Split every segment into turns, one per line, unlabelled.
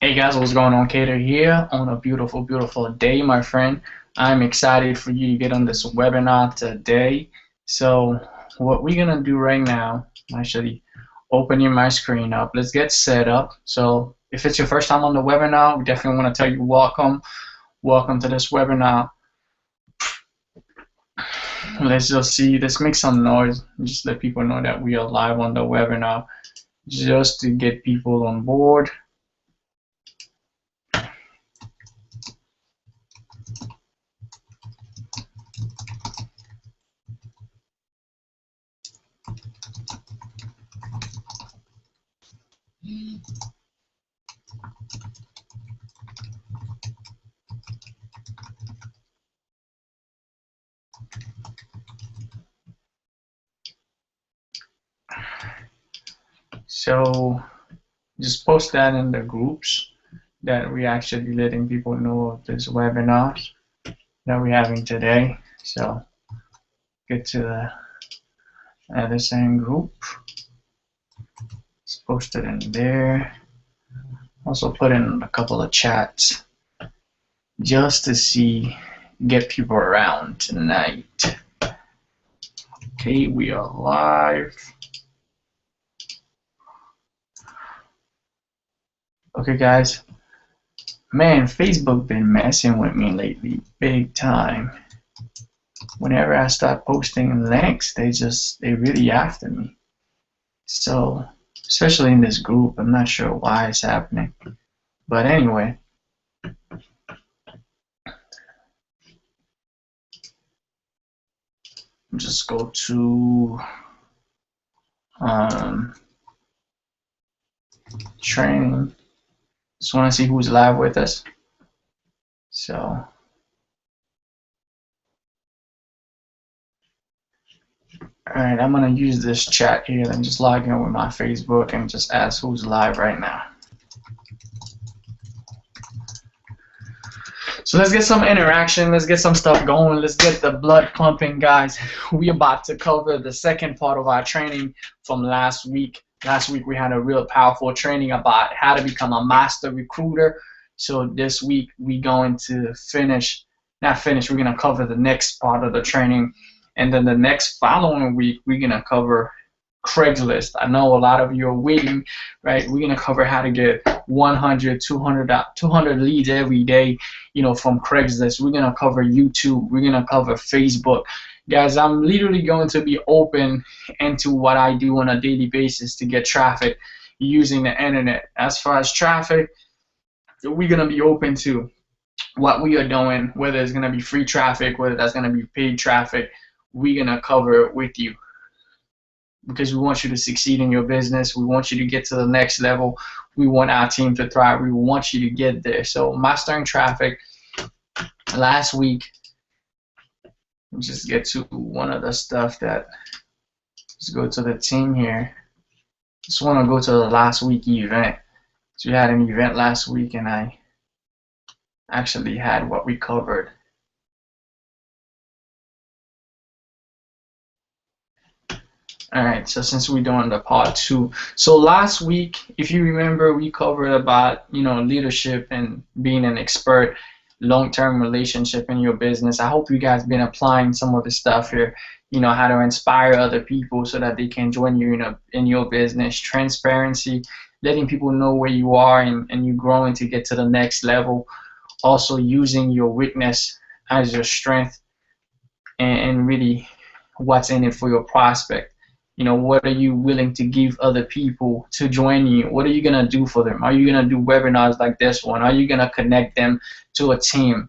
Hey guys, what's going on? Cater here on a beautiful, beautiful day, my friend. I'm excited for you to get on this webinar today. So what we're gonna do right now, actually opening my screen up. Let's get set up. So if it's your first time on the webinar, we definitely want to tell you welcome. Welcome to this webinar. Let's just see, let's make some noise. Just let people know that we are live on the webinar just to get people on board. So just post that in the groups that we actually letting people know of this webinar that we're having today. So get to the same group. Just post it in there. Also put in a couple of chats just to see, get people around tonight. Okay, we are live. Okay guys, man, Facebook been messing with me lately big time. Whenever I start posting links, they really after me. So especially in this group, I'm not sure why it's happening, but anyway, just go to training. Just want to see who's live with us. So alright, I'm gonna use this chat here and just log in with my Facebook and just ask who's live right now. So let's get some interaction, let's get some stuff going, let's get the blood pumping, guys. We about to cover the second part of our training from last week. Last week we had a real powerful training about how to become a master recruiter. So this week we're going to we're gonna cover the next part of the training, and then the next following week we're gonna cover CRAIGSLIST. I know a lot of you are waiting, right? We're gonna cover how to get 100, 200 leads every day, you know, from CRAIGSLIST. We're gonna cover YouTube. We're gonna cover Facebook. Guys, I'm literally going to be open into what I do on a daily basis to get traffic using the internet. As far as traffic, we're gonna be open to what we are doing, whether it's gonna be free traffic, whether that's gonna be paid traffic. We're gonna cover it with you, because we want you to succeed in your business. We want you to get to the next level. We want our team to thrive. We want you to get there. So mastering traffic, last week, just get to one of the stuff that, let's go to the team here. Just want to go to the last week event. So we had an event last week and I actually had what we covered. Alright, so since we're doing the part 2, so last week, if you remember, we covered about, you know, leadership and being an expert, long-term relationship in your business. I hope you guys been applying some of the stuff here, you know, how to inspire other people so that they can join you in your business, transparency, letting people know where you are and you growing to get to the next level, also using your weakness as your strength, and really what's in it for your prospect. You know, what are you willing to give other people to join you? What are you going to do for them? Are you going to do webinars like this one? Are you going to connect them to a team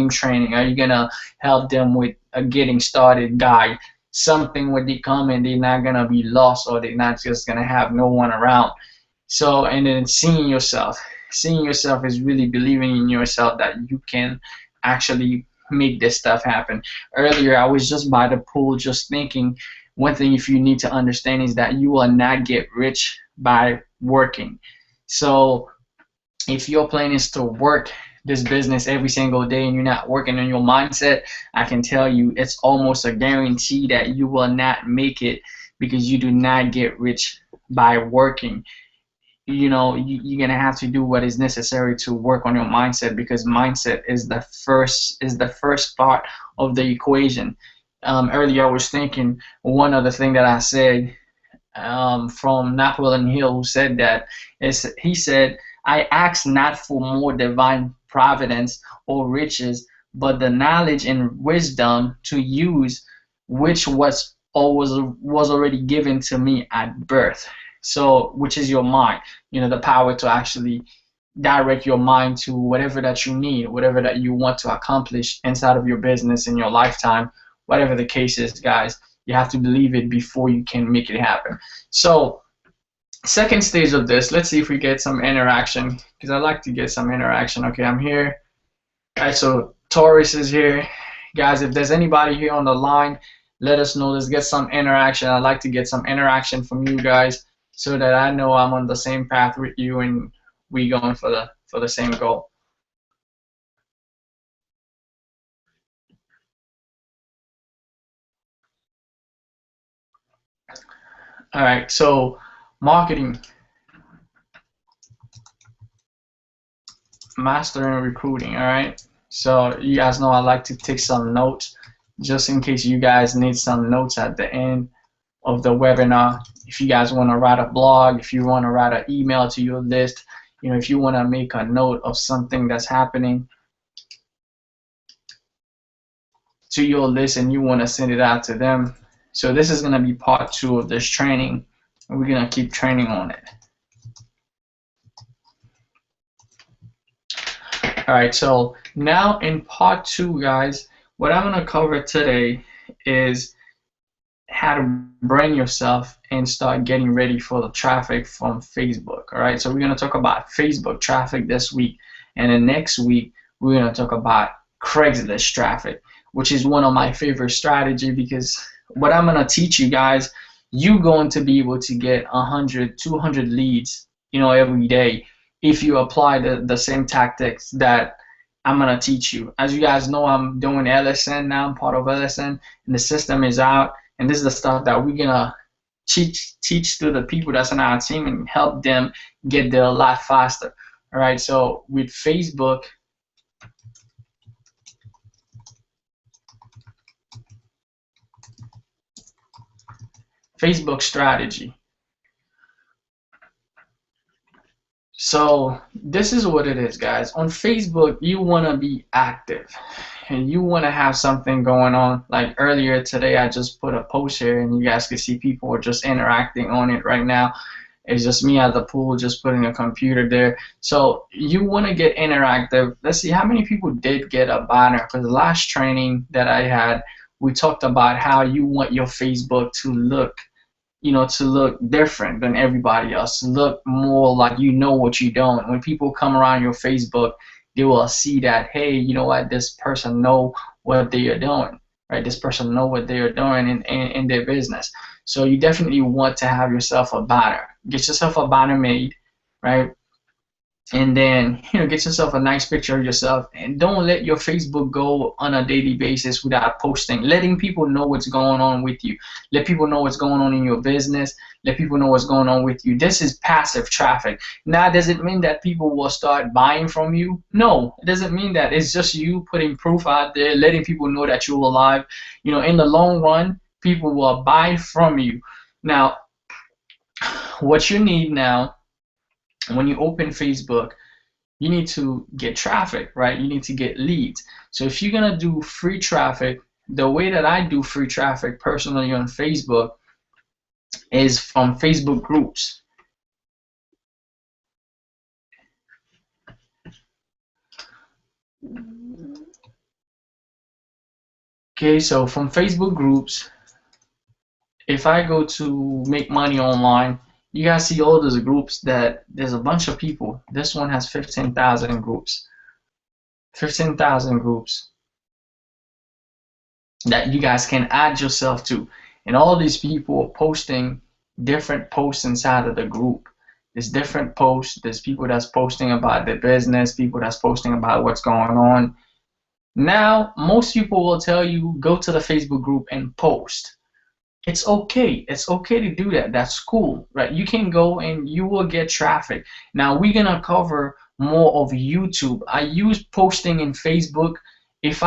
training? Are you going to help them with a getting started guide? Something where they come and they're not going to be lost, or they're not just going to have no one around. So, and then seeing yourself is really believing in yourself that you can actually make this stuff happen. Earlier, I was just by the pool just thinking, one thing if you need to understand is that you will not get rich by working. So if your plan is to work this business every single day and you're not working on your mindset, I can tell you it's almost a guarantee that you will not make it because you do not get rich by working. You're gonna have to do what is necessary to work on your mindset, because mindset is the first part of the equation. Earlier I was thinking one other thing that I said, from Napoleon Hill, who said that is he said, "I ask not for more divine providence or riches, but the knowledge and wisdom to use which was already given to me at birth." So, which is your mind, the power to actually direct your mind to whatever that you need, whatever that you want to accomplish inside of your business in your lifetime, whatever the case is, guys. You have to believe it before you can make it happen. So, second stage of this, let's see if we get some interaction, because I like to get some interaction. Okay, I'm here. All right, so Taurus is here. Guys, if there's anybody here on the line, let us know. Let's get some interaction. I'd like to get some interaction from you guys so that I know I'm on the same path with you and we going for the same goal. All right, so marketing, mastering recruiting. All right, so you guys know I like to take some notes just in case you guys need some notes at the end of the webinar. If you guys want to write a blog, if you want to write an email to your list, if you want to make a note of something that's happening to your list and you want to send it out to them. So this is going to be part 2 of this training, and we're going to keep training on it. All right, so now in part 2, guys, what I'm going to cover today is how to brand yourself and start getting ready for the traffic from Facebook. All right, so we're going to talk about Facebook traffic this week, and then next week we're going to talk about Craigslist traffic, which is one of my favorite strategy, because what I'm going to teach you guys, you're going to be able to get 100, 200 leads, every day if you apply the same tactics that I'm going to teach you. As you guys know, I'm doing LSN now. I'm part of LSN, and the system is out, and this is the stuff that we're going to teach to the people that's on our team and help them get there a lot faster. All right, so with Facebook strategy. So this is what it is, guys. On Facebook, you want to be active and you want to have something going on. Like earlier today, I just put a post here and you guys can see people are just interacting on it right now. It's just me at the pool, just putting a computer there. So you want to get interactive. Let's see how many people did get a banner. For the last training that I had, we talked about how you want your Facebook to look, to look different than everybody else, to look more like what you're doing. When people come around your Facebook, they will see that, hey, you know what, this person know what they are doing, right? This person know what they are doing in their business. So you definitely want to have yourself a banner. Get yourself a banner made, right? And then, get yourself a nice picture of yourself, and don't let your Facebook go on a daily basis without posting, letting people know what's going on with you. Let people know what's going on in your business. Let people know what's going on with you. This is passive traffic. Now, does it mean that people will start buying from you? No, it doesn't mean that. It's just you putting proof out there, letting people know that you're alive. In the long run, people will buy from you. Now, what you need now, when you open Facebook, you need to get traffic, right? You need to get leads. So if you're going to do free traffic, the way that I do free traffic personally on Facebook is from Facebook groups. Okay, so from Facebook groups, if I go to make money online, you guys see all those groups that there's a bunch of people. This one has 15,000 groups. 15,000 groups that you guys can add yourself to. And all these people are posting different posts inside of the group. There's different posts. There's people that's posting about their business, people that's posting about what's going on. Now, most people will tell you, go to the Facebook group and post. It's okay. It's okay to do that. That's cool, right? You can go and you will get traffic. Now we're gonna cover more of YouTube. I use posting in Facebook. If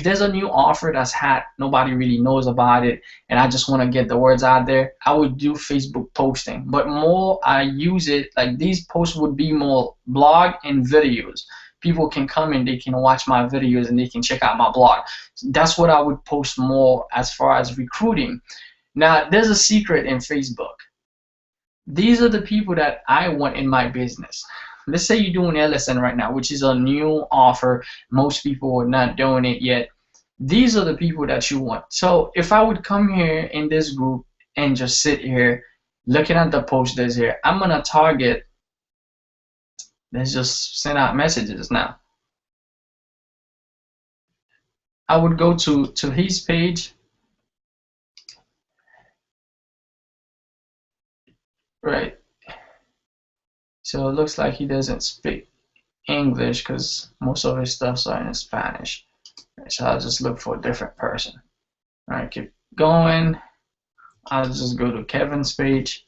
there's a new offer that's hot, nobody really knows about it, and I just want to get the words out there, I would do Facebook posting. But more I use it, like these posts would be more blog and videos. People can come and they can watch my videos and they can check out my blog. That's what I would post more as far as recruiting. Now, there's a secret in Facebook. These are the people that I want in my business. Let's say you're doing LSN right now, which is a new offer. Most people are not doing it yet. These are the people that you want. So if I would come here in this group and just sit here looking at the posters here, I'm going to target, let's just send out messages now. I would go to his page. Right. So it looks like he doesn't speak English because most of his stuff's are in Spanish. Right, so I'll just look for a different person. All right, keep going. I'll just go to Kevin's page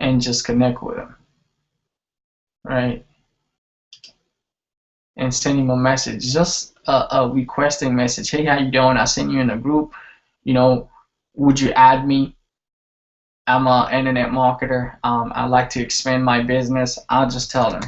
and just connect with him. Right. And send him a message, just a requesting message. Hey, how you doing? I send you in a group. You know, would you add me? I'm an internet marketer. I like to expand my business. I'll just tell them.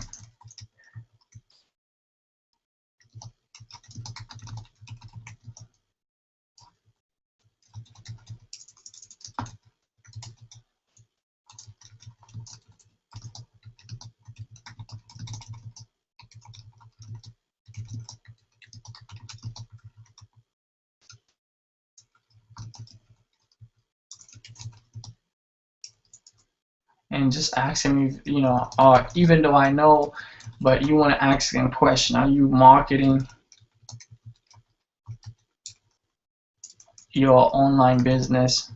And just ask him if, you know, or even though I know, but you want to ask him a question. Are you marketing your online business?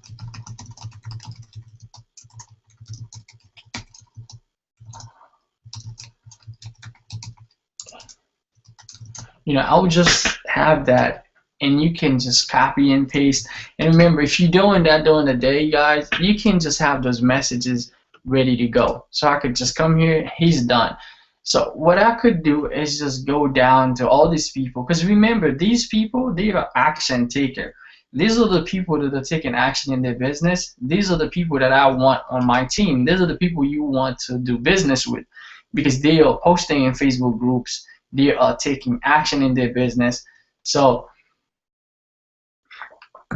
You know, I would just have that, and you can just copy and paste. And remember, if you're doing that during the day, guys, you can just have those messages ready to go. So I could just come here, he's done. So what I could do is just go down to all these people, because remember, these people, they are action taker. These are the people that are taking action in their business. These are the people that I want on my team. These are the people you want to do business with, because they are posting in Facebook groups. They are taking action in their business. So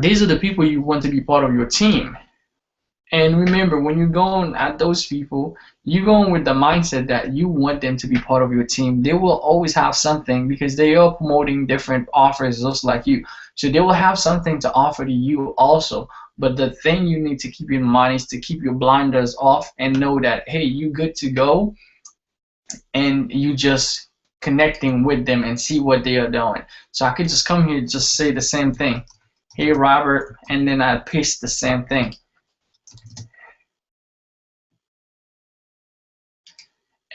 these are the people you want to be part of your team. And remember, when you're going at those people, you're going with the mindset that you want them to be part of your team. They will always have something, because they are promoting different offers just like you. So they will have something to offer to you also. But the thing you need to keep in mind is to keep your blinders off and know that, hey, you good to go, and you just connecting with them and see what they are doing. So I could just come here and just say the same thing. Hey, Robert, and then I paste the same thing.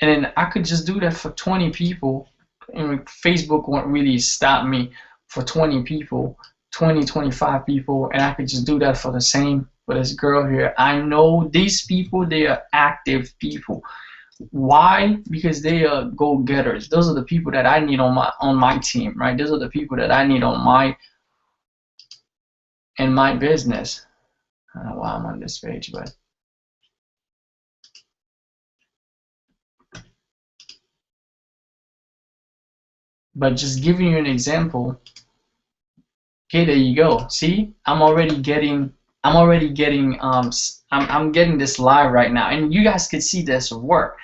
And then I could just do that for 20 people. And Facebook won't really stop me for 20 people, 20, 25 people, and I could just do that for the same for this girl here. I know these people, they are active people. Why? Because they are go-getters. Those are the people that I need on my team, right? Those are the people that I need on my business. I don't know why I'm on this page, but just giving you an example. Okay, there you go. See, I'm getting this live right now, and you guys could see this work,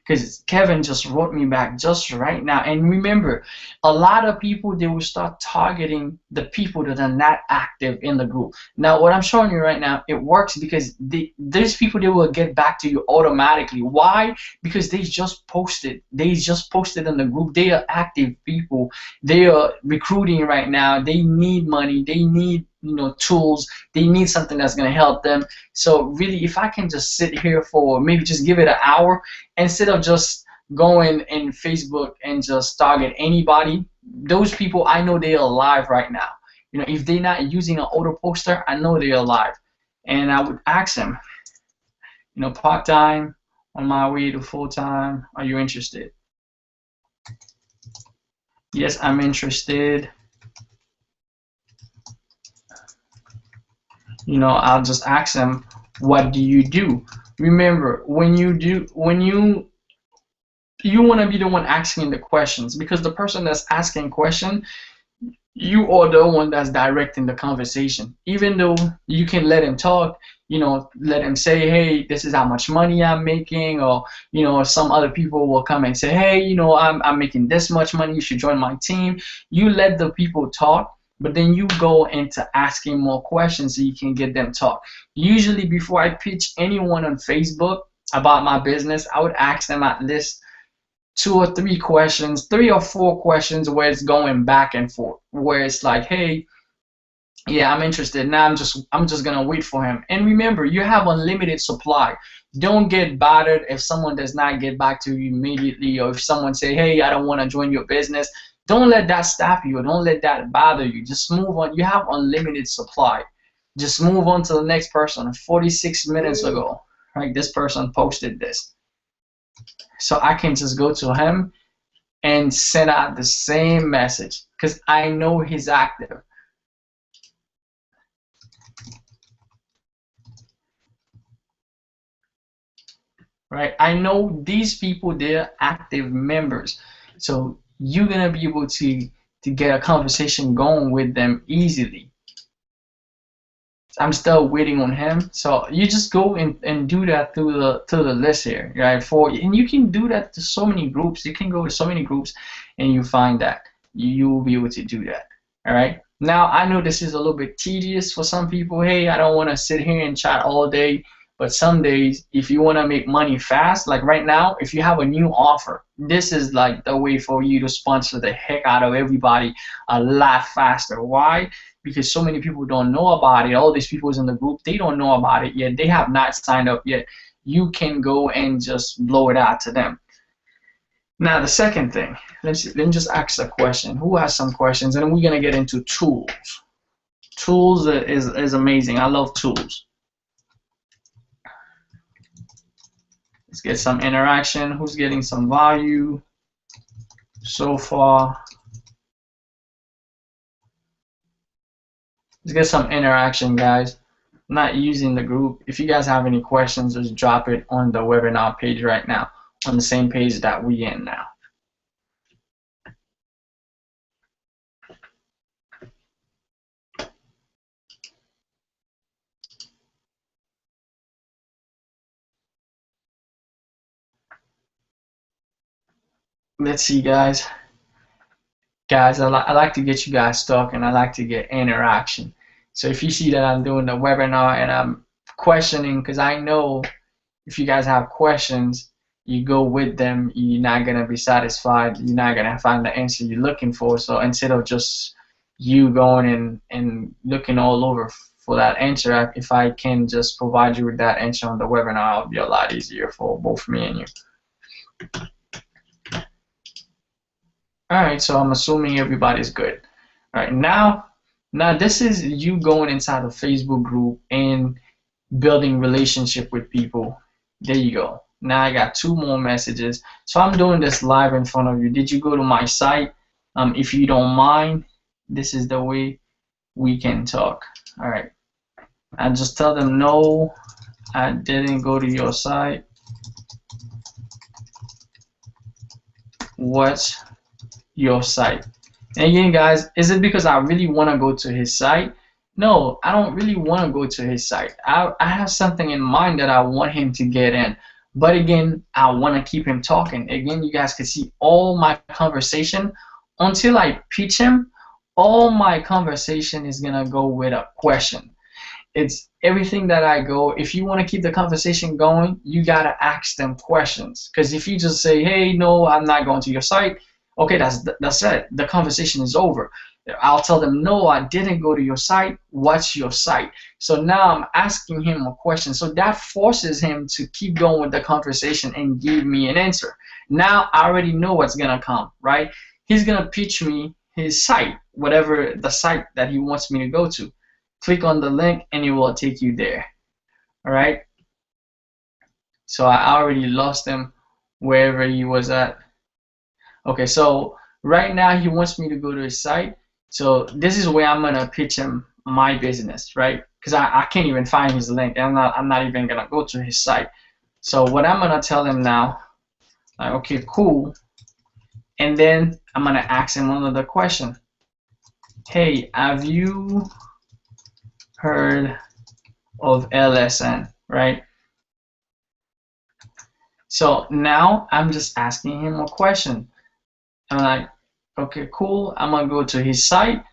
because Kevin just wrote me back just right now. And remember, a lot of people, they will start targeting the people that are not active in the group. Now, what I'm showing you right now, it works because these people, they will get back to you automatically. Why? Because they just posted. They just posted in the group. They are active people. They are recruiting right now. They need money. They need, you know, tools. They need something that's going to help them. So really, if I can just sit here for maybe just give it an hour, instead of just going in Facebook and just target anybody, those people, I know they're alive right now. You know, if they're not using an auto poster, I know they're alive. And I would ask them, you know, part-time, on my way to full-time, are you interested? Yes, I'm interested. You know, I'll just ask them, what do you do? Remember, when you want to be the one asking the questions, because the person that's asking question, you are the one that's directing the conversation. Even though you can let him talk, you know, let him say, hey, this is how much money I'm making, or, you know, some other people will come and say, hey, you know, I'm making this much money, you should join my team. You let the people talk, but then you go into asking more questions so you can get them talk. Usually before I pitch anyone on Facebook about my business, I would ask them at least 2 or 3 questions, 3 or 4 questions where it's going back and forth, where it's like, hey, yeah, I'm interested. Now I'm just gonna wait for him. And remember, you have unlimited supply. Don't get bothered if someone does not get back to you immediately, or if someone say, hey, I don't want to join your business. Don't let that stop you, or don't let that bother you. Just move on. You have unlimited supply. Just move on to the next person. 46 minutes ago, right? This person posted this. So I can just go to him and send out the same message because I know he's active. Right? I know these people, they're active members. So you're gonna be able to get a conversation going with them easily. I'm still waiting on him. So you just go and do that through the list here, right? And you can do that to so many groups. You can go to so many groups and you find that you will be able to do that. All right. Now I know this is a little bit tedious for some people. Hey, I don't want to sit here and chat all day. But some days, if you want to make money fast, like right now, if you have a new offer, this is like the way for you to sponsor the heck out of everybody a lot faster. Why? Because so many people don't know about it. All these people in the group, they don't know about it yet. They have not signed up yet. You can go and just blow it out to them. Now, the second thing, let me just ask a question. Who has some questions? And then we're going to get into tools. Tools is amazing. I love tools. Let's get some interaction. Who's getting some value so far? Let's get some interaction, guys. I'm not using the group. If you guys have any questions, just drop it on the webinar page right now, on the same page that we in now. Let's see, guys. Guys, I like to get you guys talking. I like to get interaction. So if you see that I'm doing the webinar and I'm questioning, because I know if you guys have questions, you go with them, you're not going to be satisfied. You're not going to find the answer you're looking for. So instead of just you going and looking all over for that answer, if I can just provide you with that answer on the webinar, it'll be a lot easier for both me and you. Alright, so I'm assuming everybody's good. Alright, now this is you going inside a Facebook group and building relationship with people. There you go. Now I got 2 more messages. So I'm doing this live in front of you. Did you go to my site? If you don't mind, this is the way we can talk. Alright. I just tell them, no, I didn't go to your site. What's your site? And again, guys, is it because I really want to go to his site? No, I don't really want to go to his site. I have something in mind that I want him to get in. But again, I want to keep him talking. Again, you guys can see all my conversation until I pitch him. All my conversation is going to go with a question. It's everything that I go. If you want to keep the conversation going, you got to ask them questions. Because if you just say, hey, no, I'm not going to your site, okay, that's it. The conversation is over. I'll tell them, no, I didn't go to your site. What's your site? So now I'm asking him a question. So that forces him to keep going with the conversation and give me an answer. Now I already know what's going to come, right? he's gonna pitch me his site, whatever the site that he wants me to go to. Click on the link and it will take you there. All right. So I already lost him wherever he was at. Okay, so right now he wants me to go to his site. So this is where I'm gonna pitch him my business, right? Because I can't even find his link. I'm not even gonna go to his site. So what I'm gonna tell him now, like, okay, cool. And then I'm gonna ask him another question. Hey, have you heard of LSN, right? So now I'm just asking him a question. I'm like, okay, cool. I'm gonna go to his site.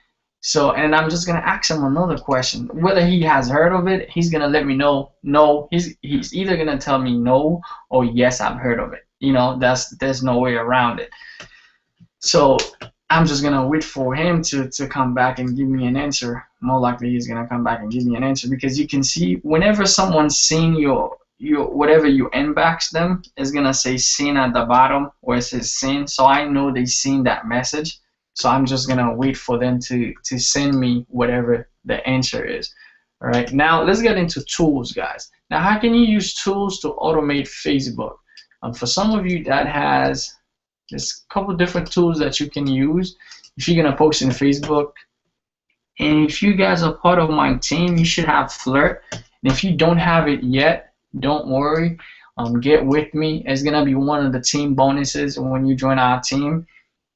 So, and I'm just gonna ask him another question. Whether he has heard of it, he's gonna let me know. No, he's either gonna tell me no or yes, I've heard of it. You know, there's no way around it. So I'm just gonna wait for him to come back and give me an answer. More likely he's gonna come back and give me an answer, because you can see whenever someone's seen your whatever you inbox them, is gonna say seen at the bottom where it says seen. So I know they seen that message. So I'm just gonna wait for them to send me whatever the answer is. All right, now let's get into tools, guys. Now, how can you use tools to automate Facebook? For some of you, that has there's a couple different tools that you can use if you're gonna post in Facebook. And if you guys are part of my team, you should have Flirt. And if you don't have it yet, don't worry. Get with me. It's gonna be one of the team bonuses when you join our team.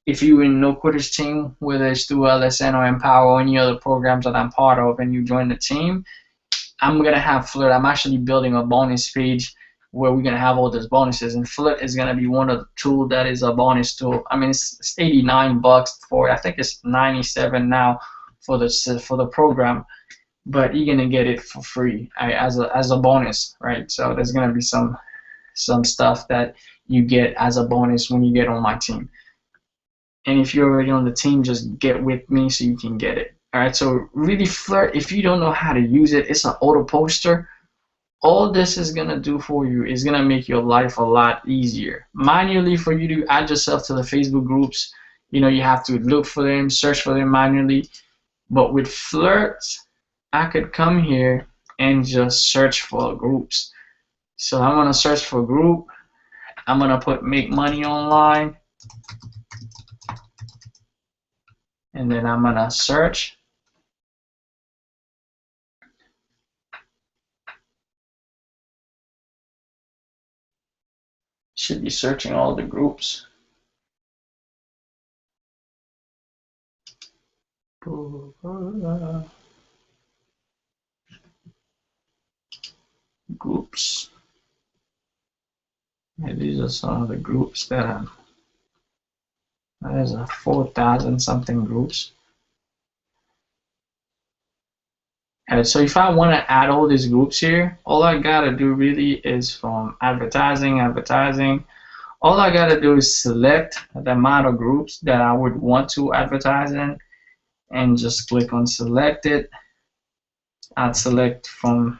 If you're in No Quitters team, whether it's through LSN or Empower or any other programs that I'm part of, and you join the team, I'm gonna have Flirt. I'm actually building a bonus page where we're gonna have all those bonuses, and Flirt is gonna be one of the tools that is a bonus tool. I mean, it's $89 for it. I think it's $97 now for the program, but you're gonna get it for free as a bonus, right? So there's gonna be some stuff that you get as a bonus when you get on my team. And if you're already on the team, just get with me so you can get it. All right, so really, Flirt, if you don't know how to use it, it's an auto poster. All this is gonna do for you is gonna make your life a lot easier. Manually, for you to add yourself to the Facebook groups, you know, you have to look for them, search for them manually. But with Flirt, I could come here and just search for groups. So I'm gonna search for group. I'm gonna put make money online. And then I'm gonna search. Should be searching all the groups. Groups. Yeah, these are some of the groups that I'm. There's a 4,000 something groups. And so if I want to add all these groups here, all I gotta do really is from advertising. All I gotta do is select the amount of groups that I would want to advertise in, and just click on select it. I'd select from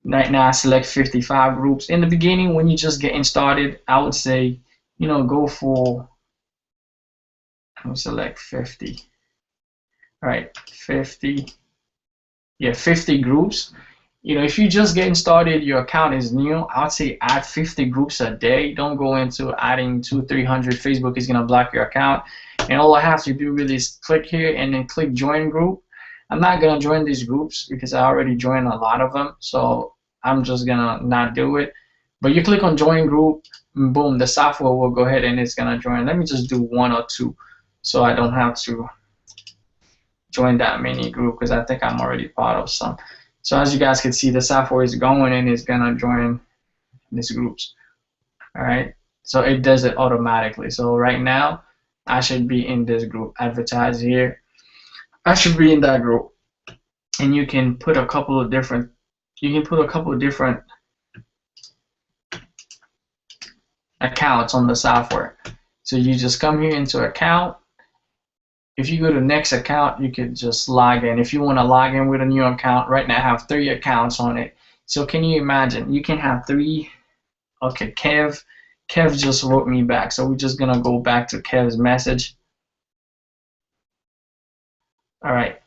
right now. I select 55 groups. In the beginning, when you're just getting started, I would say, you know, go for. I'll select 50. All right, 50. Yeah, 50 groups. You know, if you're just getting started, your account is new, I would say add 50 groups a day. Don't go into adding 200-300. Facebook is gonna block your account. And all I have to do really is click here and then click join group. I'm not gonna join these groups because I already joined a lot of them, so I'm just gonna not do it. But you click on join group, and boom, the software will go ahead and it's gonna join. Let me just do 1 or 2, so I don't have to join that many group, because I think I'm already part of some. So as you guys can see, the software is going and it's gonna join these groups. All right, so it does it automatically. So right now I should be in this group, advertise here. I should be in that group, and you can put a couple of different accounts on the software. So you just come here into account. If you go to next account, you can just log in. If you want to log in with a new account, right now I have 3 accounts on it. So can you imagine? You can have 3. Okay, Kev Kev just wrote me back, so we're just gonna go back to Kev's message. All right,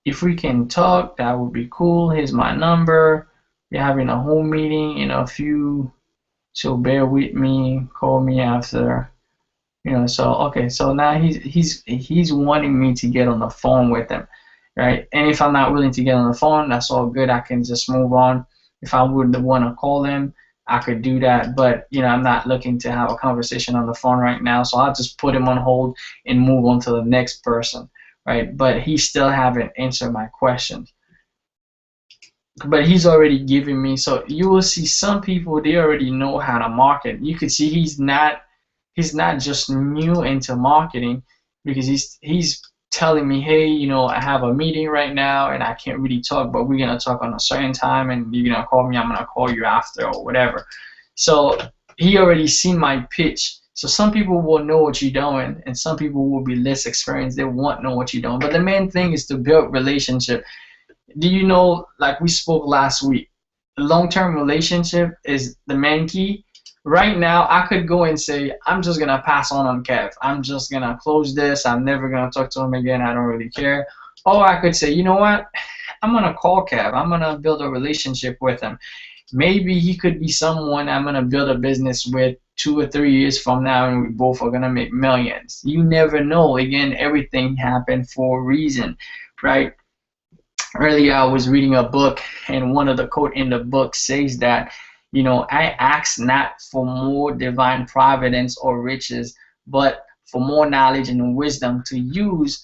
if we can talk, that would be cool. Here's my number. We're having a home meeting in a few, so bear with me. Call me after. So okay, so now he's wanting me to get on the phone with him, right? And if I'm not willing to get on the phone, that's all good. I can just move on. If I would want to call him, I could do that, but I'm not looking to have a conversation on the phone right now, so I'll just put him on hold and move on to the next person, right? But he still haven't answered my questions. But he's already giving me, so you will see some people, they already know how to market. You can see he's not just new into marketing, because he's telling me, hey, I have a meeting right now and I can't really talk, but we're gonna talk on a certain time, and you're gonna call me, I'm gonna call you after, or whatever. So he already seen my pitch. So some people will know what you're doing, and some people will be less experienced, they won't know what you're doing. But the main thing is to build relationship. Do you know, like we spoke last week, long-term relationship is the main key. Right now, I could go and say, I'm just going to pass on Kev. I'm just going to close this. I'm never going to talk to him again. I don't really care. Or I could say, you know what? I'm going to call Kev. I'm going to build a relationship with him. Maybe he could be someone I'm going to build a business with 2 or 3 years from now, and we both are going to make millions. You never know. Again, everything happened for a reason, right? Earlier, I was reading a book, and one of the quote in the book says that, I ask not for more divine providence or riches, but for more knowledge and wisdom to use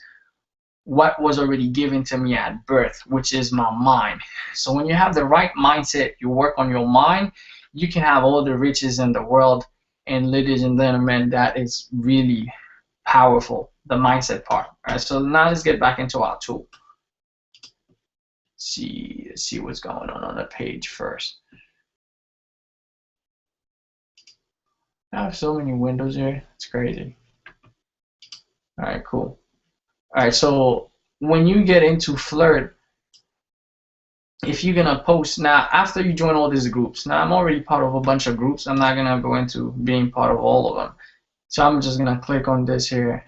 what was already given to me at birth, which is my mind. So when you have the right mindset, you work on your mind, you can have all the riches in the world. And ladies and gentlemen, that is really powerful, the mindset part. All right, so now let's get back into our tool. Let's see what's going on the page first. I have so many windows here, it's crazy. All right, cool. All right, so when you get into Flirt, if you're gonna post now, after you join all these groups, now I'm already part of a bunch of groups. I'm not gonna go into being part of all of them. So I'm just gonna click on this here.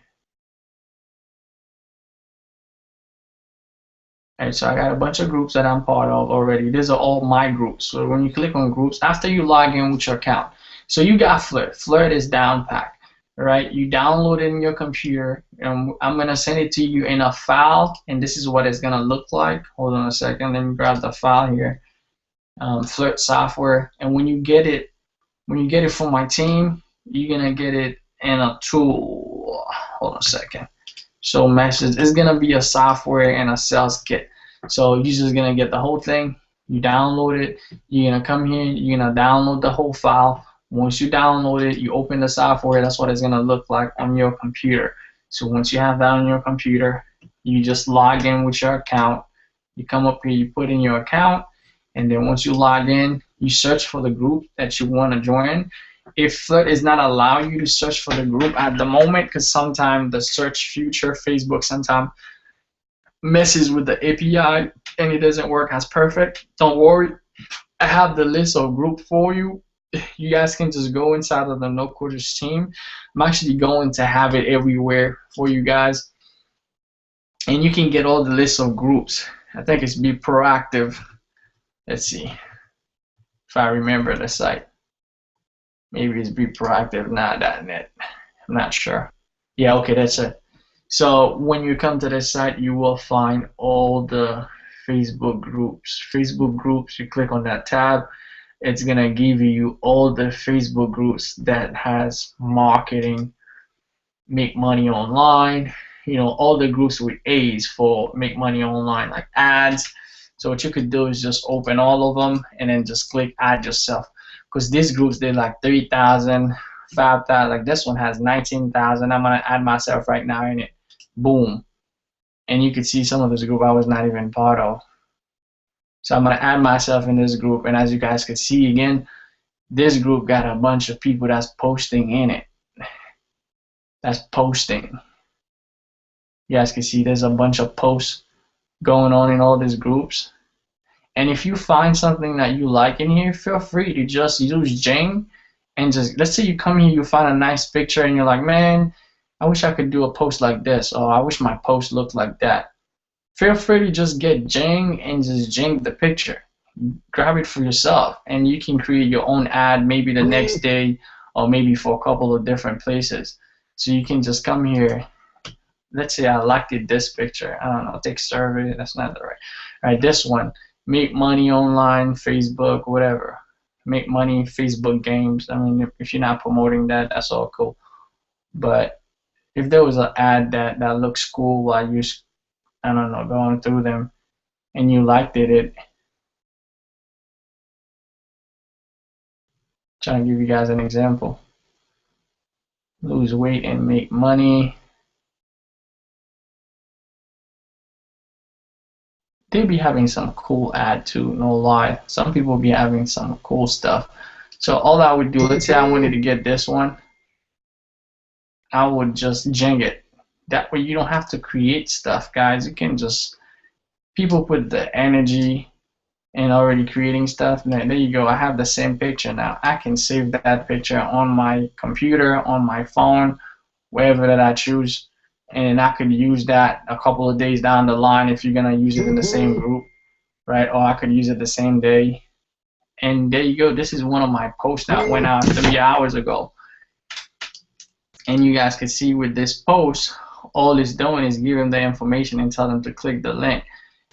All right, so I got a bunch of groups that I'm part of already. These are all my groups. So when you click on groups, after you log in with your account, so you got Flirt. Flirt is down pack, right? You download it in your computer, and I'm gonna send it to you in a file, and this is what it's gonna look like. Hold on a second, let me grab the file here. Flirt software, and when you get it from my team, you're gonna get it in a tool. Hold on a second. So message, it's gonna be a software and a sales kit. So you're just gonna get the whole thing. You download it. You're gonna come here. You're gonna download the whole file. Once you download it, you open the software. That's what it's gonna look like on your computer. So once you have that on your computer, you just log in with your account. You come up here, you put in your account, and then once you log in, you search for the group that you want to join. If Flirt is not allowing you to search for the group at the moment, because sometimes the search feature, Facebook sometimes messes with the API and it doesn't work as perfect, don't worry. I have the list of group for you. You guys can just go inside of the No Quarters team. I'm actually going to have it everywhere for you guys. And you can get all the list of groups. I think it's Be Proactive. Let's see if I remember the site. Maybe it's beproactive.net. I'm not sure. Yeah, okay, that's it. So when you come to this site, you will find all the Facebook groups. Facebook groups, you click on that tab, it's gonna give you all the Facebook groups that has marketing, make money online, all the groups with A's for make money online, like ads. So what you could do is just open all of them and then just click add yourself. Because these groups, they're like 3,000, 5,000. Like this one has 19,000. I'm gonna add myself right now in it. Boom. And you can see some of this group I was not even part of. So I'm gonna add myself in this group, and as you guys can see again, this group got a bunch of people that's posting in it. That's posting. You guys can see there's a bunch of posts going on in all these groups. And if you find something that you like in here, feel free to just use Jing and just, let's say you come here, you find a nice picture, and you're like, man, I wish I could do a post like this, or I wish my post looked like that. Feel free to just get Jing and just Jing the picture. Grab it for yourself, and you can create your own ad maybe the next day, or maybe for a couple of different places. So you can just come here. Let's say I liked it, this picture. I don't know, take survey. That's not the right. All right, this one. Make money online, Facebook, whatever. Make money, Facebook games. I mean, if you're not promoting that, that's all cool. But if there was an ad that looks cool while you, I don't know, going through them, and you liked it, trying to give you guys an example. Lose weight and make money. They be having some cool ad too, no lie. Some people be having some cool stuff. So all I would do, let's say I wanted to get this one, I would just jing it. That way you don't have to create stuff, guys. You can just, people put the energy in already creating stuff. And there you go. I have the same picture now. I can save that picture on my computer, on my phone, wherever that I choose. And I could use that a couple of days down the line if you're going to use it in the same group, right? Or I could use it the same day. And there you go. This is one of my posts that went out 3 hours ago. And you guys can see with this post, all it's doing is giving the information and tell them to click the link.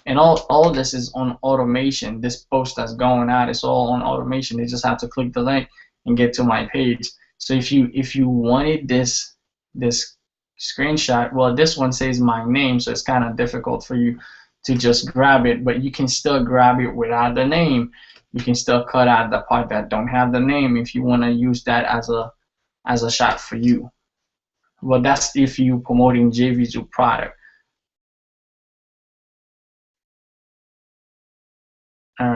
And all this is on automation. This post that's going out is all on automation. They just have to click the link and get to my page. So if you wanted this screenshot, well, this one says my name, so it's kind of difficult for you to just grab it, but you can still grab it without the name. You can still cut out the part that don't have the name if you want to use that as a shot for you. Well, that's if you promoting JVZoo product. All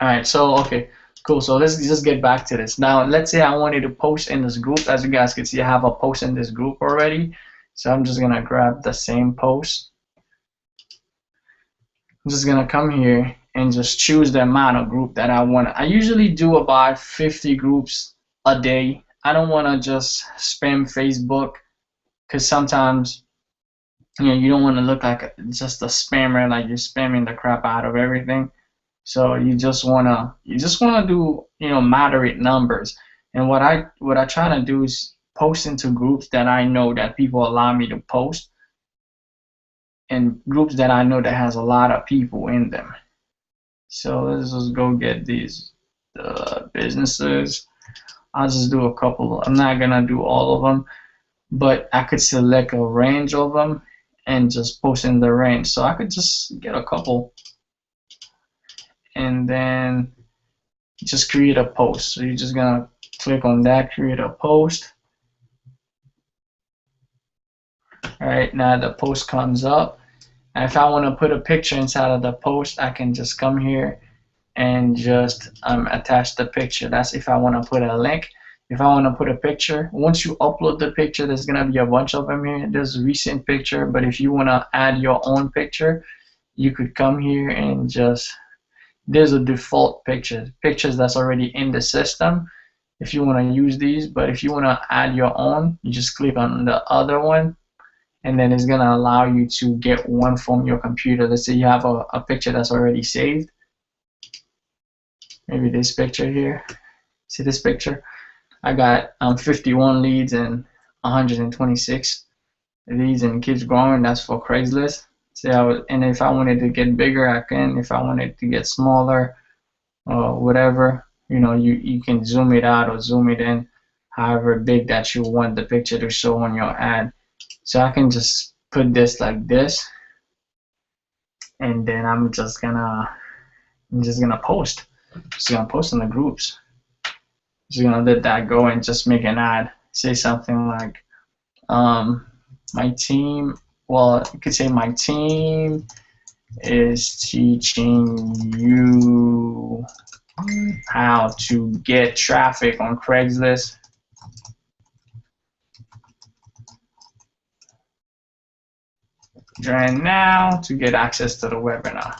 right, so okay, cool. So let's just get back to this. Now let's say I wanted to post in this group. As you guys can see, I have a post in this group already, so I'm just gonna grab the same post. I'm just gonna come here and just choose the amount of group that I want. I usually do about 50 groups a day. I don't want to just spam Facebook, because sometimes, you know, you don't want to look like just a spammer, like you're spamming the crap out of everything. So you just wanna do, you know, moderate numbers. And what I try to do is post into groups that I know that people allow me to post, and groups that I know that has a lot of people in them. So let's just go get these businesses. I'll just do a couple. I'm not gonna do all of them, but I could select a range of them and just post in the range. So I could just get a couple and then just create a post. So you're just gonna click on that, create a post. All right, now the post comes up. And if I want to put a picture inside of the post, I can just come here and just attach the picture. That's if I want to put a link. If I want to put a picture, once you upload the picture, there's gonna be a bunch of them here. There's a recent picture, but if you want to add your own picture, you could come here and just, there's a default pictures that's already in the system if you want to use these. But if you want to add your own, you just click on the other one, and then it's gonna allow you to get one from your computer. Let's say you have a picture that's already saved. Maybe this picture here. See this picture? I got 51 leads and 126 leads, and keeps growing. That's for Craigslist. So and if I wanted to get bigger, I can. If I wanted to get smaller or whatever, you know, you can zoom it out or zoom it in, however big that you want the picture to show on your ad. So I can just put this like this, and then I'm just gonna post. Just gonna post in the groups. Just gonna let that go and just make an ad. Say something like, my team. Well, you could say my team is teaching you how to get traffic on Craigslist. Join now to get access to the webinar.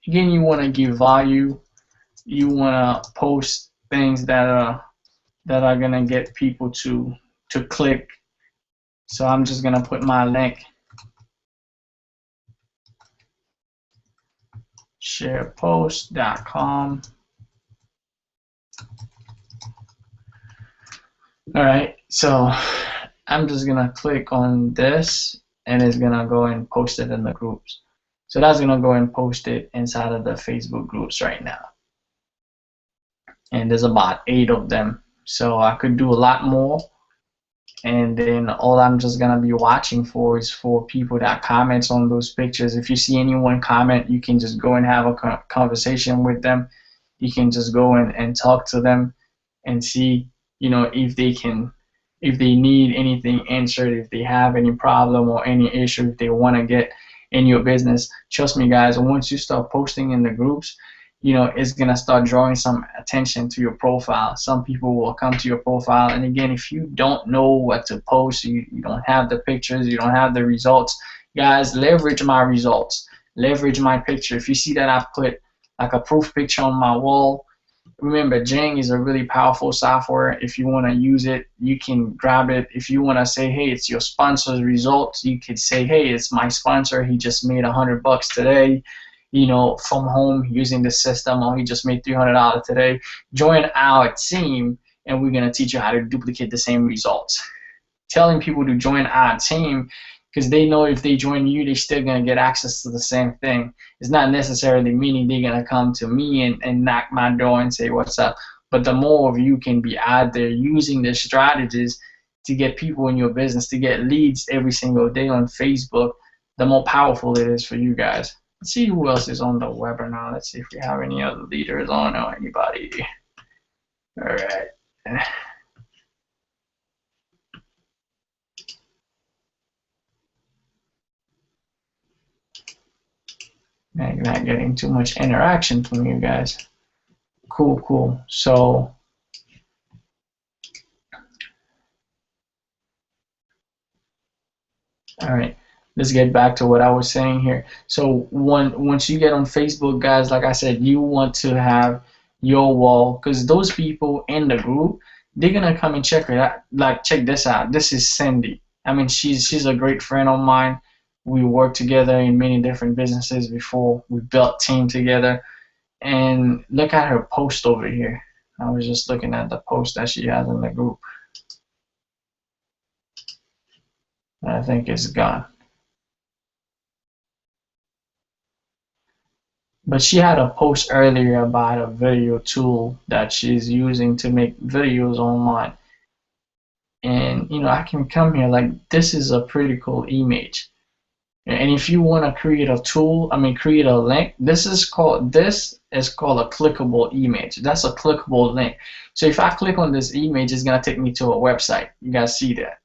Again, you want to give value. you want to post things that are gonna get people to click. So I'm just gonna put my link, sharepost.com. All right, so I'm just gonna click on this, and it's gonna go and post it in the groups. So that's gonna go and post it inside of the Facebook groups right now. And there's about 8 of them. So I could do a lot more. And then all I'm just gonna be watching for is for people that comments on those pictures. If you see anyone comment, you can just go and have a conversation with them. You can just go and talk to them and see, if they need anything answered, if they have any problem or any issue, if they want to get in your business. Trust me, guys, once you start posting in the groups, it's going to start drawing some attention to your profile. Some people will come to your profile. And again, if you don't know what to post, you don't have the pictures, you don't have the results, guys, leverage my results. Leverage my picture. If you see that I've put like a proof picture on my wall, remember, Jing is a really powerful software. If you want to use it, you can grab it. If you want to say, hey, it's your sponsor's results, you could say, hey, it's my sponsor. He just made $100 today, from home using the system, or he just made $300 today. Join our team, and we're going to teach you how to duplicate the same results. Telling people to join our team, because they know if they join you, they're still going to get access to the same thing. It's not necessarily meaning they're going to come to me and knock my door and say, what's up? But the more of you can be out there using the strategies to get people in your business, to get leads every single day on Facebook, the more powerful it is for you guys. Let's see who else is on the webinar. Let's see if we have any other leaders on or anybody. All right. Not getting too much interaction from you guys. Cool. So all right, let's get back to what I was saying here. So once you get on Facebook, guys, like I said, you want to have your wall, because those people in the group, they're gonna come and check it out. Like, check this out. This is Cindy. I mean, she's a great friend of mine. We worked together in many different businesses before. We built team together. And look at her post over here. I was just looking at the post that she has in the group. I think it's gone. But she had a post earlier about a video tool that she's using to make videos online. And I can come here, like, this is a pretty cool image. And if you want to create a tool, create a link, this is called a clickable image. That's a clickable link. So if I click on this image, it's going to take me to a website. You guys see that,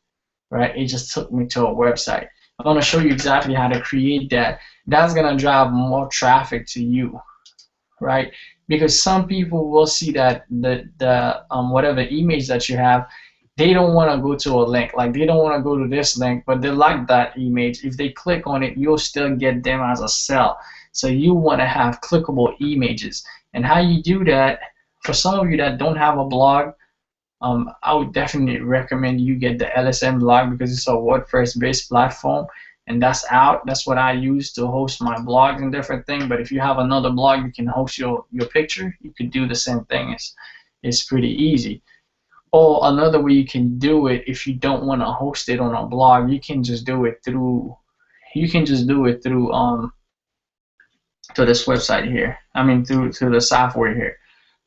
right? It just took me to a website. I'm going to show you exactly how to create that. That's going to drive more traffic to you, right? Because some people will see that the whatever image that you have, they don't want to go to a link. Like, they don't want to go to this link, but they like that image. If they click on it, you'll still get them as a sell. So you want to have clickable images. And how you do that, for some of you that don't have a blog, I would definitely recommend you get the LSM blog, because it's a WordPress-based platform, and that's out. That's what I use to host my blogs and different things. But if you have another blog, you can host your picture. You could do the same thing. It's pretty easy. Or another way you can do it, if you don't want to host it on a blog, you can just do it through to this website here. Through the software here.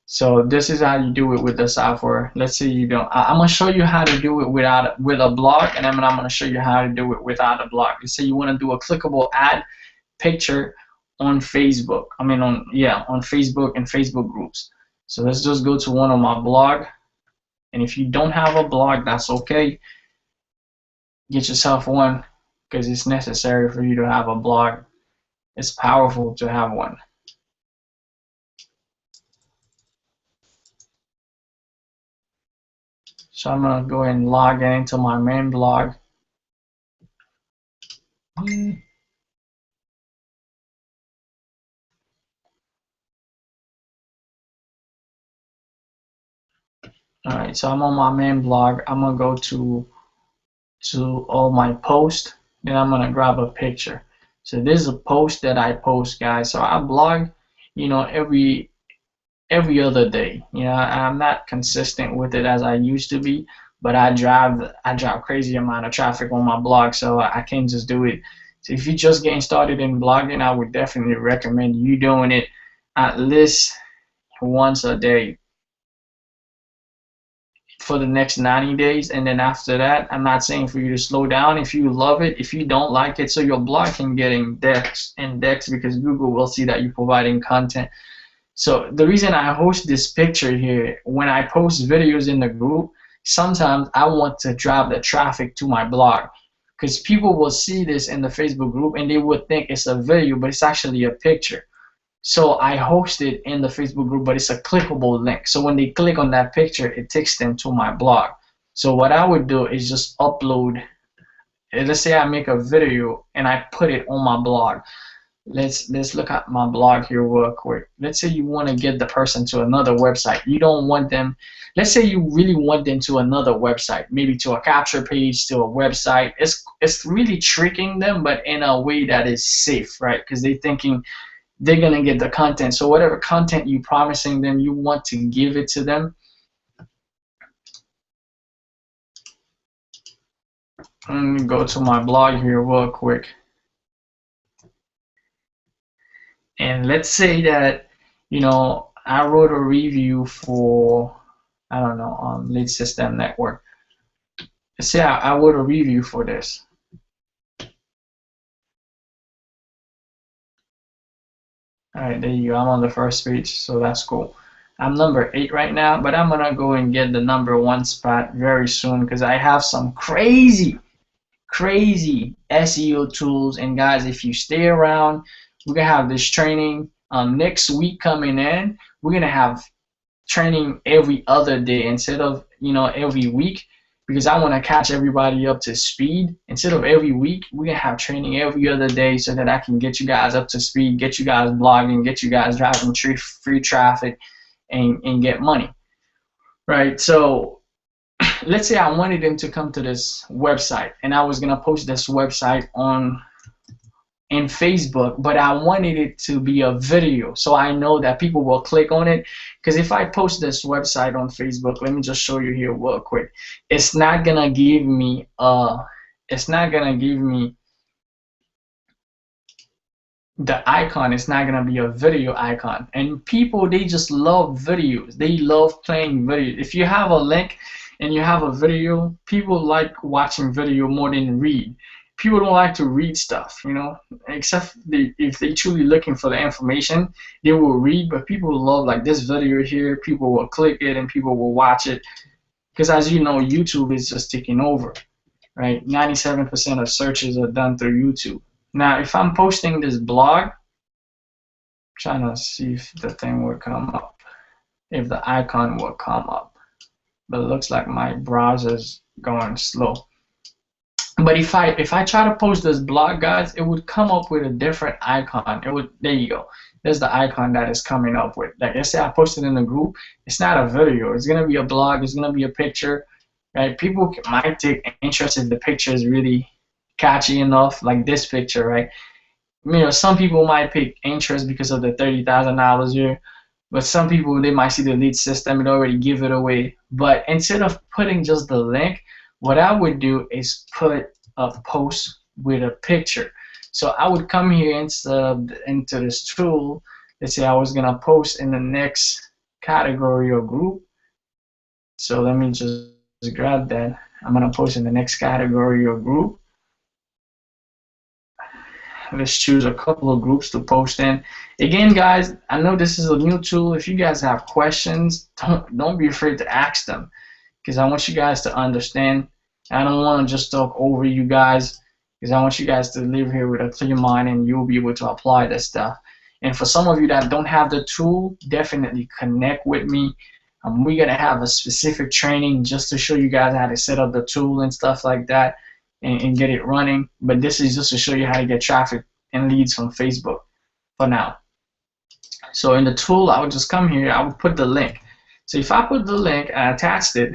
So this is how you do it with the software. Let's say you don't. I'm gonna show you how to do it with a blog, and I'm gonna show you how to do it without a blog. Let's say you want to do a clickable ad picture on Facebook. On Facebook and Facebook groups. So let's just go to one of my blog. And if you don't have a blog, that's okay. Get yourself one, because it's necessary for you to have a blog. It's powerful to have one. So I'm going to go and log into my main blog. Alright, so I'm on my main blog. I'm gonna go to all my posts, then I'm gonna grab a picture. So this is a post that I post, guys. So I blog, every other day. I'm not consistent with it as I used to be, but I drive crazy amount of traffic on my blog, so I can't just do it. So if you're just getting started in blogging, I would definitely recommend you doing it at least once a day for the next 90 days, and then after that, I'm not saying for you to slow down. If you love it, if you don't like it, so your blog can get indexed because Google will see that you're providing content. So the reason I host this picture here, when I post videos in the group, sometimes I want to drive the traffic to my blog because people will see this in the Facebook group and they would think it's a video, but it's actually a picture. So I host it in the Facebook group, but it's a clickable link. So when they click on that picture, it takes them to my blog. So what I would do is just upload, let's say I make a video and I put it on my blog. Let's look at my blog here real quick. Let's say you want to get the person to another website. You don't want them, let's say you really want them to another website, maybe to a capture page, to a website. It's really tricking them, but in a way that is safe, right? Because they're thinking they're gonna get the content. So whatever content you promising them, you want to give it to them. Let me go to my blog here real quick. And let's say that, I wrote a review for, I don't know, lead system network. Let's say I wrote a review for this. Alright, there you go. I'm on the first page, so that's cool. I'm number 8 right now, but I'm gonna go and get the number 1 spot very soon because I have some crazy SEO tools. And guys, if you stay around, we're gonna have this training next week coming in. We're gonna have training every other day instead of every week, because I want to catch everybody up to speed. Instead of every week, we're gonna have training every other day so that I can get you guys up to speed, get you guys blogging, get you guys driving free traffic, and get money, right? So let's say I wanted them to come to this website and I was gonna post this website in Facebook, but I wanted it to be a video, so I know that people will click on it. Because if I post this website on Facebook, let me just show you here real quick. It's not gonna give me the icon. It's not gonna be a video icon, and people, they just love videos. They love playing videos. If you have a link and you have a video, people like watching video more than read. People don't like to read stuff, except if they're truly looking for the information, they will read. But people love, like this video here, people will click it and people will watch it, because as you know, YouTube is just taking over, right? 97% of searches are done through YouTube. Now if I'm posting this blog, I'm trying to see if the thing will come up, if the icon will come up, but it looks like my browser's going slow. But if I try to post this blog, guys, it would come up with a different icon. There you go. There's the icon that is coming up with. Like, let's say I posted in the group, it's not a video. It's gonna be a blog. It's gonna be a picture, right? People might take interest if the picture is really catchy enough, like this picture, right? Some people might pick interest because of the $30,000 here, but some people, they might see the lead system and already give it away. But instead of putting just the link, what I would do is put a post with a picture. So I would come here into this tool. Let's say I was gonna post in the next category or group. So let me just grab that. I'm gonna post in the next category or group. Let's choose a couple of groups to post in. Again, guys, I know this is a new tool. If you guys have questions, don't be afraid to ask them, because I want you guys to understand. I don't want to just talk over you guys, because I want you guys to live here with a clear mind and you'll be able to apply this stuff. And for some of you that don't have the tool, definitely connect with me. We're going to have a specific training just to show you guys how to set up the tool and stuff like that and get it running. But this is just to show you how to get traffic and leads from Facebook for now. So in the tool, I would just come here, I would put the link. So if I put the link, I attached it,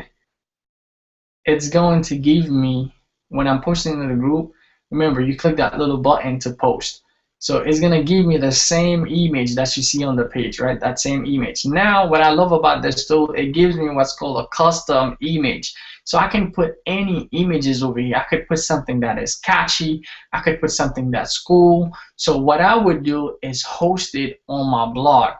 it's going to give me, when I'm posting in the group, remember you click that little button to post. So it's gonna give me the same image that you see on the page, right? That same image. Now, what I love about this tool, it gives me what's called a custom image. So I can put any images over here. I could put something that is catchy. I could put something that's cool. So what I would do is host it on my blog.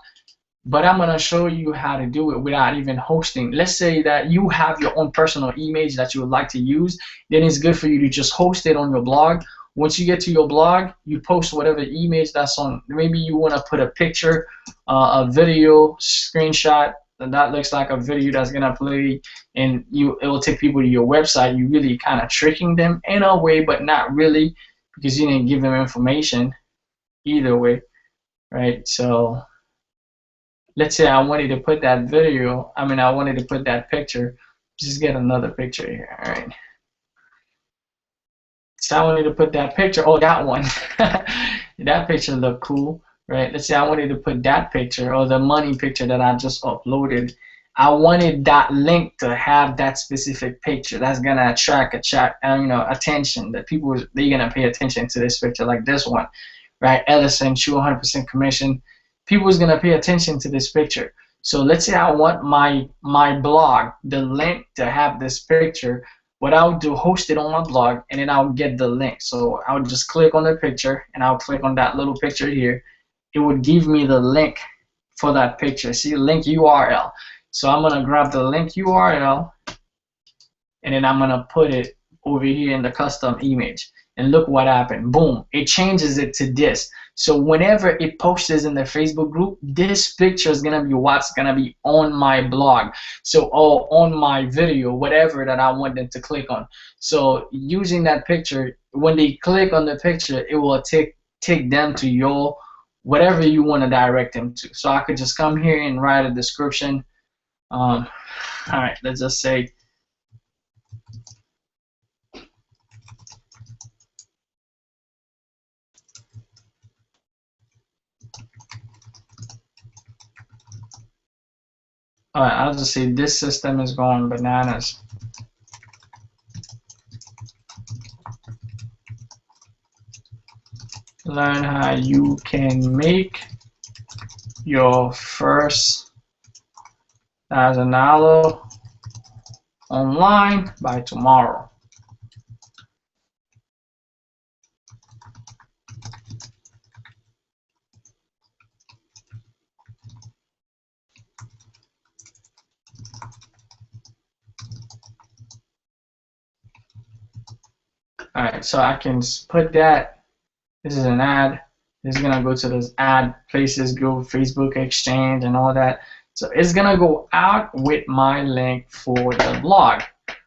But I'm going to show you how to do it without even hosting. Let's say that you have your own personal image that you would like to use. Then it's good for you to just host it on your blog. Once you get to your blog, you post whatever image that's on. Maybe you want to put a picture, a video, screenshot, and that looks like a video that's going to play, and it will take people to your website. You really kind of tricking them in a way, but not really, because you didn't give them information either way, right? So let's say I wanted to put that video, I wanted to put that picture. Just get another picture here, all right? So I wanted to put that picture, oh, that one. That picture looked cool, right? Let's say I wanted to put that picture, or the money picture that I just uploaded. I wanted that link to have that specific picture. That's gonna attract attention. That people, they're gonna pay attention to this picture, like this one, right? Ellison, 100% commission. People's gonna pay attention to this picture. So let's say I want my blog, the link to have this picture. What I would do, host it on my blog, and then I'll get the link. So I would just click on the picture, and I'll click on that little picture here. It would give me the link for that picture. See, link URL. So I'm gonna grab the link URL, and then I'm gonna put it over here in the custom image. And look what happened. Boom, it changes it to this. So whenever it posts in the Facebook group, this picture is gonna be what's gonna be on my blog. So, or on my video, whatever that I want them to click on. So using that picture, when they click on the picture, it will take them to your whatever you want to direct them to. So I could just come here and write a description. All right, let's just say, alright, I'll just say this system is going bananas. Learn how you can make your first $1,000 online by tomorrow. Alright, so I can put that. This is an ad. This is gonna go to those ad places, go Facebook Exchange and all that. So it's gonna go out with my link for the blog.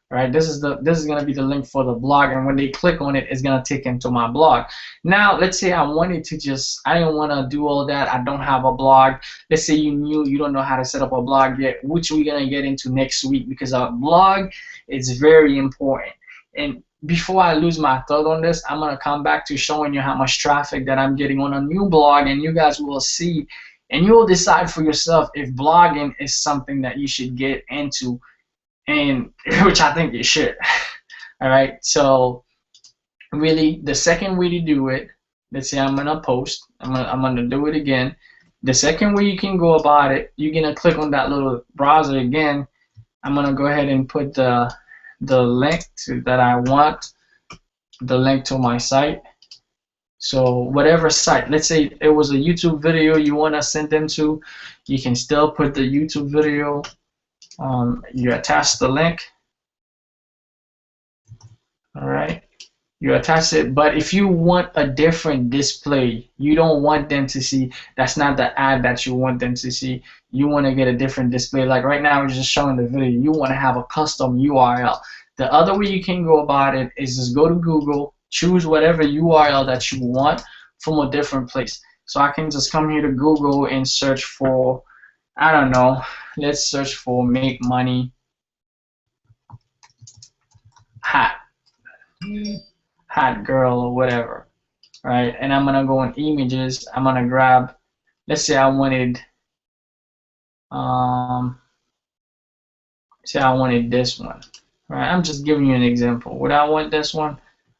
Right? This is gonna be the link for the blog, and when they click on it, it's gonna take them to my blog. Now, let's say I wanted to I didn't want to do all that. I don't have a blog. Let's say you don't know how to set up a blog yet, which we're gonna get into next week, because a blog is very important. And before I lose my thought on this, I'm gonna come back to showing you how much traffic that I'm getting on a new blog, and you guys will see, and you'll decide for yourself if blogging is something that you should get into, and which I think you should. All right, so really the second way to do it, let's say I'm gonna post, I'm gonna do it again. The second way you can go about it, you're gonna click on that little browser again. I'm gonna go ahead and put the link that I want, the link to my site. So whatever site, let's say it was a YouTube video you want to send them to, you can still put the YouTube video. You attach the link. All right, you attach it. But if you want a different display, you don't want them to see, that's not the ad that you want them to see. You want to get a different display. Like right now, we're just showing the video. You want to have a custom URL. The other way you can go about it is just go to Google, choose whatever URL that you want from a different place. So I can just come here to Google and search for, I don't know, let's search for make money hat girl or whatever, right? And I'm gonna go in images. I'm gonna grab, let's say I wanted Say I wanted this one. Right? I'm just giving you an example. Would I want this one?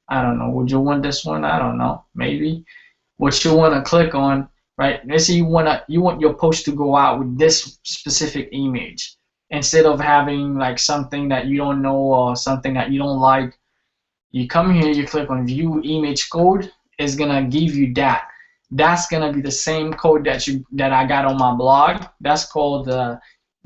I don't know. Would you want this one? I don't know. Maybe. What you want to click on, right? Let's say you want your post to go out with this specific image instead of having like something that you don't know or something that you don't like. You come here, you click on view image code. It's gonna give you that. That's gonna be the same code that I got on my blog. That's called the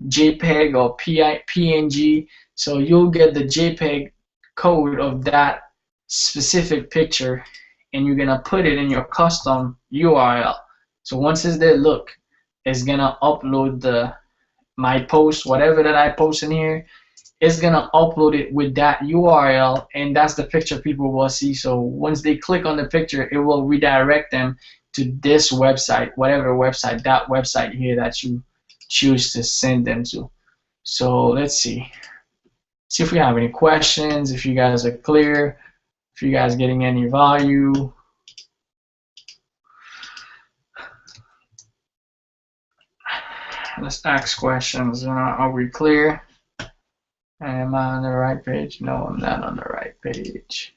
JPEG or PNG. So you'll get the JPEG code of that specific picture, and you're gonna put it in your custom URL. So once it's there, look, it's gonna upload my post, whatever that I post in here. It's gonna upload it with that URL, and that's the picture people will see. So once they click on the picture, it will redirect them to this website, whatever website, that website here that you choose to send them to. So let's see if we have any questions, if you guys are clear, if you guys are getting any value. Let's ask questions. Are we clear? Am I on the right page? No, I'm not on the right page.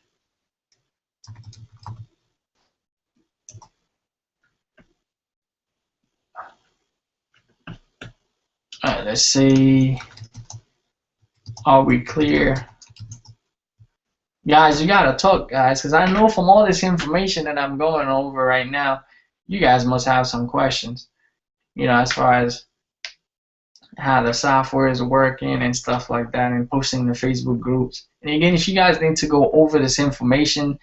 Alright, let's see. Are we clear? Guys, you gotta talk, guys, because I know from all this information that I'm going over right now, you guys must have some questions. As far as how the software is working and stuff like that, and posting the Facebook groups. And again, if you guys need to go over this information,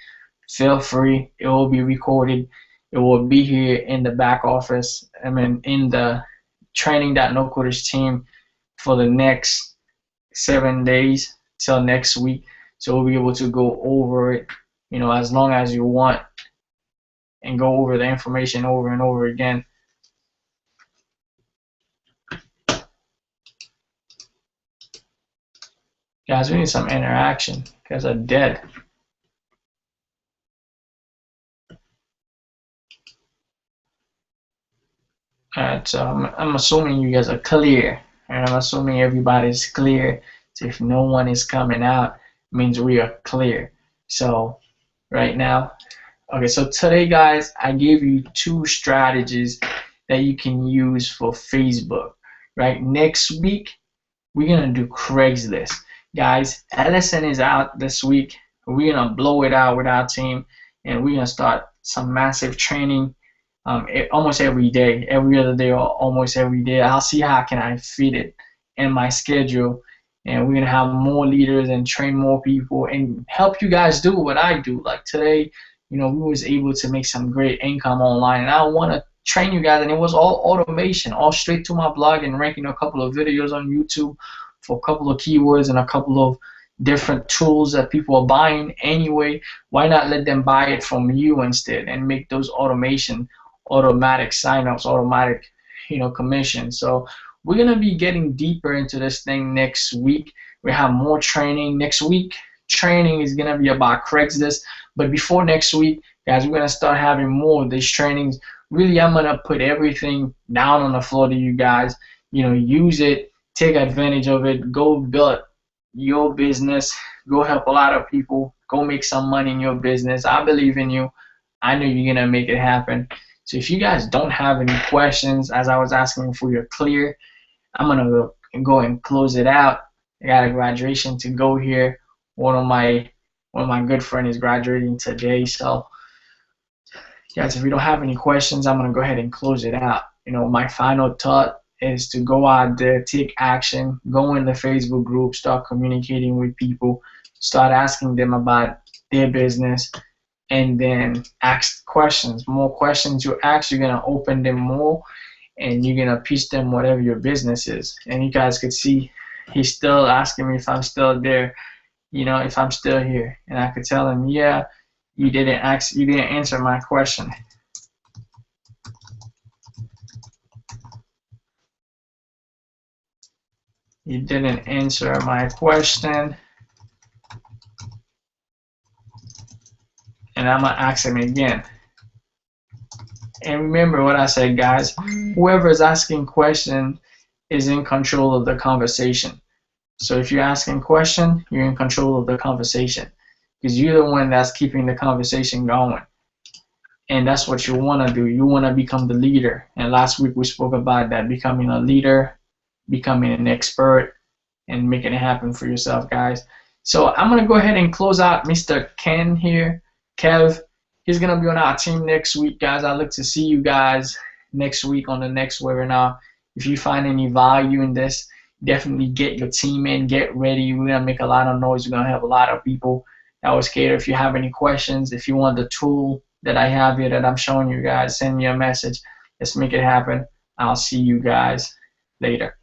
feel free. It will be recorded. It will be here in the back office. I mean, in the training.nocoders team for the next 7 days till next week. So we'll be able to go over it, as long as you want, and go over the information over and over again. Guys, we need some interaction. You guys are dead. Alright, so I'm assuming you guys are clear. And I'm assuming everybody's clear. So if no one is coming out, it means we are clear. So right now, okay, so today, guys, I gave you 2 strategies that you can use for Facebook. Right? Next week, we're going to do Craigslist. Guys, Ellison is out this week. We're going to blow it out with our team, and we're going to start some massive training almost every day, every other day, or almost every day. I'll see how can I fit it in my schedule, and we're going to have more leaders and train more people and help you guys do what I do. Like today, we was able to make some great income online, and I want to train you guys, and it was all automation, all straight to my blog, and ranking a couple of videos on YouTube for a couple of keywords and a couple of different tools that people are buying anyway. Why not let them buy it from you instead and make those automatic signups, automatic commissions? So we're gonna be getting deeper into this thing next week. We have more training next week. Training is gonna be about Craigslist, but before next week, guys, we're gonna start having more of these trainings. Really, I'm gonna put everything down on the floor to you guys. Use it. Take advantage of it. Go build your business. Go help a lot of people. Go make some money in your business. I believe in you. I know you're going to make it happen. So if you guys don't have any questions, as I was asking if you're clear, I'm going to go and close it out. I got a graduation to go here. One of my good friends is graduating today. So guys, if you don't have any questions, I'm going to go ahead and close it out. My final thought is to go out there, take action, go in the Facebook group, start communicating with people, start asking them about their business, and then ask questions. More questions you ask, you're going to open them more, and you're going to teach them whatever your business is. And you guys could see he's still asking me if I'm still there, if I'm still here. And I could tell him, yeah, you didn't answer my question. You didn't answer my question. And I'm going to ask him again. And remember what I said, guys. Whoever is asking questions is in control of the conversation. So if you're asking question, you're in control of the conversation because you're the one that's keeping the conversation going. And that's what you want to do. You want to become the leader. And last week we spoke about that, becoming a leader, becoming an expert, and making it happen for yourself, guys. So I'm going to go ahead and close out Mr. Ken here. Kev, he's going to be on our team next week, guys. I look to see you guys next week on the next webinar. If you find any value in this, definitely get your team in, get ready. We're going to make a lot of noise. We're going to have a lot of people that was catered. If you have any questions, if you want the tool that I have here that I'm showing you guys, send me a message. Let's make it happen. I'll see you guys later.